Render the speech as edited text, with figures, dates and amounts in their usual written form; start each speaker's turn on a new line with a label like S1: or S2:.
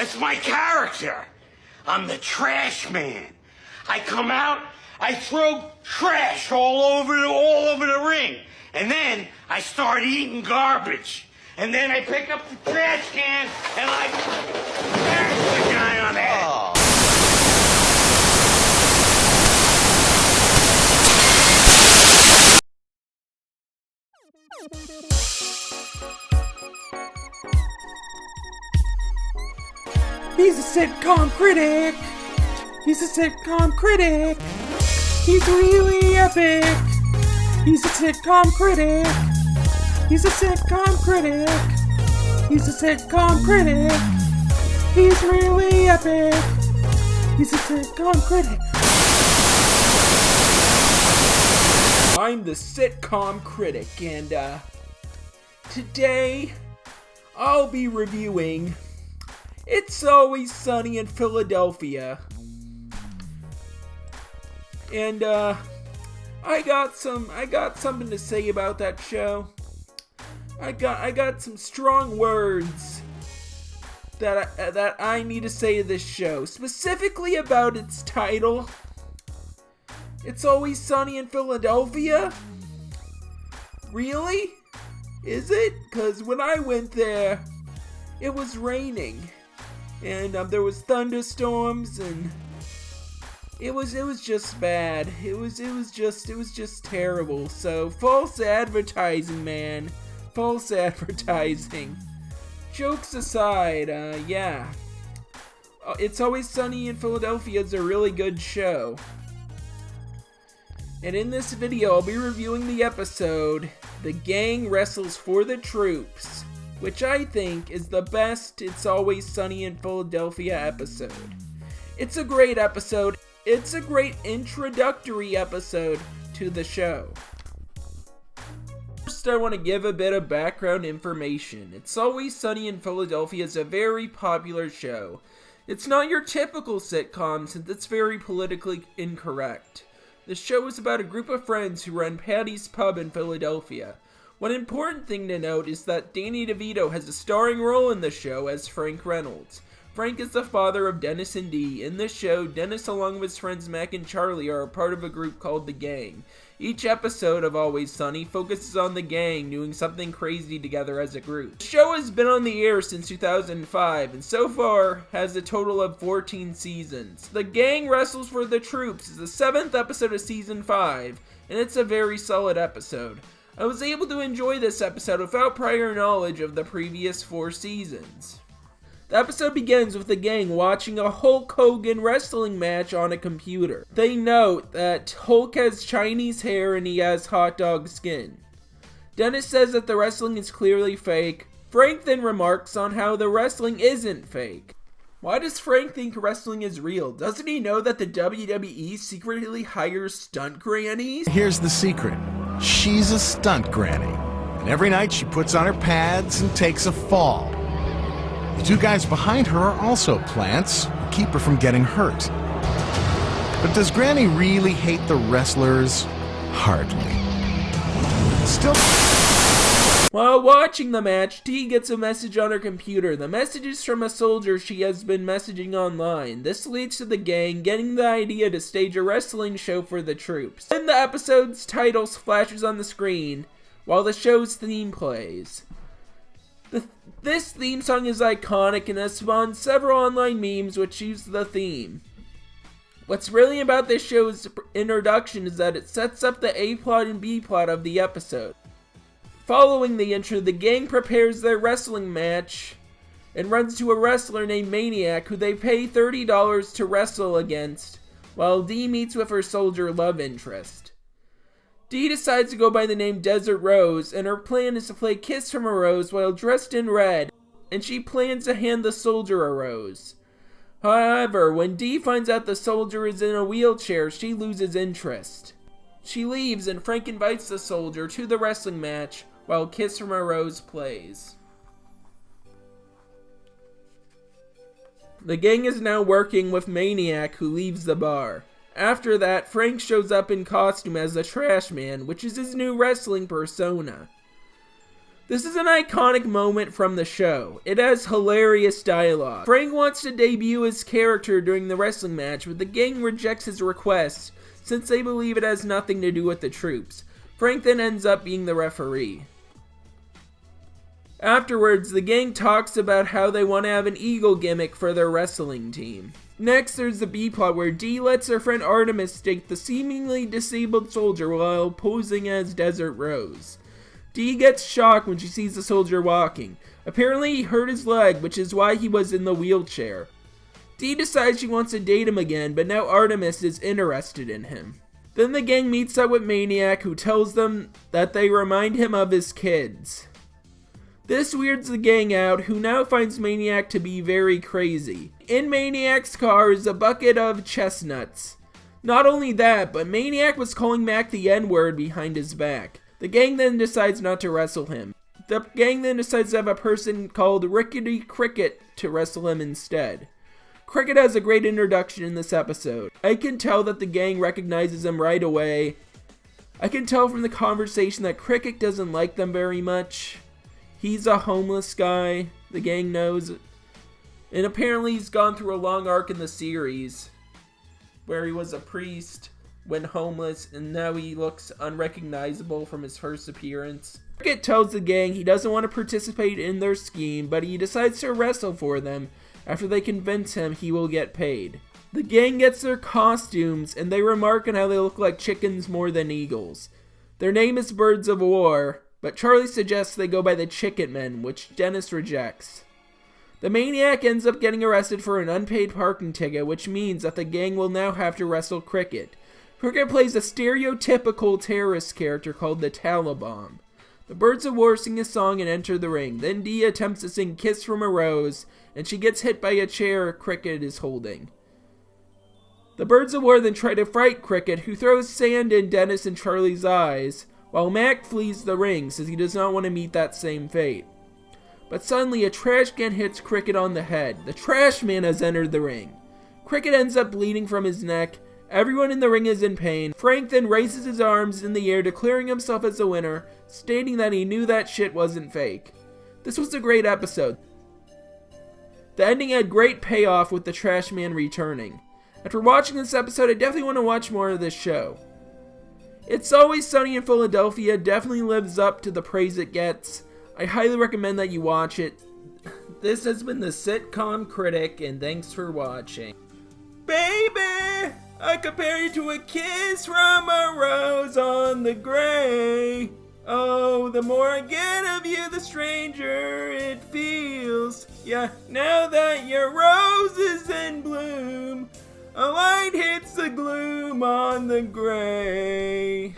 S1: That's my character. I'm the trash man. I come out, I throw trash all over the ring. And then I start eating garbage. And then I pick up the trash can and I smash the guy on the head. Oh.
S2: He's a sitcom critic. He's a sitcom critic. He's really epic. He's a sitcom critic. He's a sitcom critic. He's a sitcom critic. He's really epic. He's a sitcom critic. I'm the sitcom critic, and today I'll be reviewing It's Always Sunny in Philadelphia. And I got something to say about that show. I got some strong words that I need to say to this show, specifically about its title. It's Always Sunny in Philadelphia? Really? Is it? 'Cause when I went there, it was raining, and there was thunderstorms, and it was just bad. It was just terrible. So false advertising, man. False advertising. Jokes aside, yeah. It's Always Sunny in Philadelphia is a really good show. And in this video, I'll be reviewing the episode, The Gang Wrestles for the Troops, which I think is the best It's Always Sunny in Philadelphia episode. It's a great episode. It's a great introductory episode to the show. First, I want to give a bit of background information. It's Always Sunny in Philadelphia is a very popular show. It's not your typical sitcom since it's very politically incorrect. The show is about a group of friends who run Patty's Pub in Philadelphia. One important thing to note is that Danny DeVito has a starring role in the show as Frank Reynolds. Frank is the father of Dennis and Dee. In this show, Dennis along with his friends Mac and Charlie are a part of a group called The Gang. Each episode of Always Sunny focuses on the gang doing something crazy together as a group. The show has been on the air since 2005 and so far has a total of 14 seasons. The Gang Wrestles for the Troops is the 7th episode of season 5 and it's a very solid episode. I was able to enjoy this episode without prior knowledge of the previous 4 seasons. The episode begins with the gang watching a Hulk Hogan wrestling match on a computer. They note that Hulk has Chinese hair and he has hot dog skin. Dennis says that the wrestling is clearly fake. Frank then remarks on how the wrestling isn't fake. Why does Frank think wrestling is real? Doesn't he know that the WWE secretly hires stunt grannies?
S3: Here's the secret. She's a stunt granny. And every night she puts on her pads and takes a fall. The 2 guys behind her are also plants who keep her from getting hurt. But does Granny really hate the wrestlers? Hardly. Still...
S2: While watching the match, Dee gets a message on her computer. The message is from a soldier she has been messaging online. This leads to the gang getting the idea to stage a wrestling show for the troops. Then the episode's title flashes on the screen while the show's theme plays. This theme song is iconic and has spawned several online memes which use the theme. What's really about this show's introduction is that it sets up the A-plot and B-plot of the episode. Following the intro, the gang prepares their wrestling match and runs to a wrestler named Maniac who they pay $30 to wrestle against, while Dee meets with her soldier love interest. Dee decides to go by the name Desert Rose, and her plan is to play Kiss from a Rose while dressed in red, and she plans to hand the soldier a rose. However, when Dee finds out the soldier is in a wheelchair, she loses interest. She leaves, and Frank invites the soldier to the wrestling match while Kiss from a Rose plays. The gang is now working with Maniac, who leaves the bar. After that, Frank shows up in costume as the Trash Man, which is his new wrestling persona. This is an iconic moment from the show. It has hilarious dialogue. Frank wants to debut his character during the wrestling match, but the gang rejects his request since they believe it has nothing to do with the troops. Frank then ends up being the referee. Afterwards, the gang talks about how they want to have an eagle gimmick for their wrestling team. Next, there's the B-plot where Dee lets her friend Artemis date the seemingly disabled soldier while posing as Desert Rose. Dee gets shocked when she sees the soldier walking. Apparently he hurt his leg, which is why he was in the wheelchair. Dee decides she wants to date him again, but now Artemis is interested in him. Then the gang meets up with Maniac, who tells them that they remind him of his kids. This weirds the gang out, who now finds Maniac to be very crazy. In Maniac's car is a bucket of chestnuts. Not only that, but Maniac was calling Mac the N-word behind his back. The gang then decides not to wrestle him. The gang then decides to have a person called Rickety Cricket to wrestle him instead. Cricket has a great introduction in this episode. I can tell that the gang recognizes him right away. I can tell from the conversation that Cricket doesn't like them very much. He's a homeless guy, the gang knows. And apparently he's gone through a long arc in the series where he was a priest, went homeless, and now he looks unrecognizable from his first appearance. Cricket tells the gang he doesn't want to participate in their scheme, but he decides to wrestle for them after they convince him he will get paid. The gang gets their costumes, and they remark on how they look like chickens more than eagles. Their name is Birds of War, but Charlie suggests they go by the Chicken Men, which Dennis rejects. The Maniac ends up getting arrested for an unpaid parking ticket, which means that the gang will now have to wrestle Cricket. Cricket plays a stereotypical terrorist character called the Taliban. The Birds of War sing a song and enter the ring. Then Dee attempts to sing Kiss from a Rose, and she gets hit by a chair Cricket is holding. The Birds of War then try to fight Cricket, who throws sand in Dennis and Charlie's eyes, while Mac flees the ring since he does not want to meet that same fate. But suddenly a trash can hits Cricket on the head. The trash man has entered the ring. Cricket ends up bleeding from his neck. Everyone in the ring is in pain. Frank then raises his arms in the air, declaring himself as the winner, stating that he knew that shit wasn't fake. This was a great episode. The ending had great payoff with the trash man returning. After watching this episode, I definitely want to watch more of this show. It's Always Sunny in Philadelphia definitely lives up to the praise it gets. I highly recommend that you watch it. This has been the Sitcom Critic, and thanks for watching. Baby, I compare you to a kiss from a rose on the gray. Oh, the more I get of you, the stranger it feels. Yeah, now that your rose is in bloom, a light hits the gloom on the gray.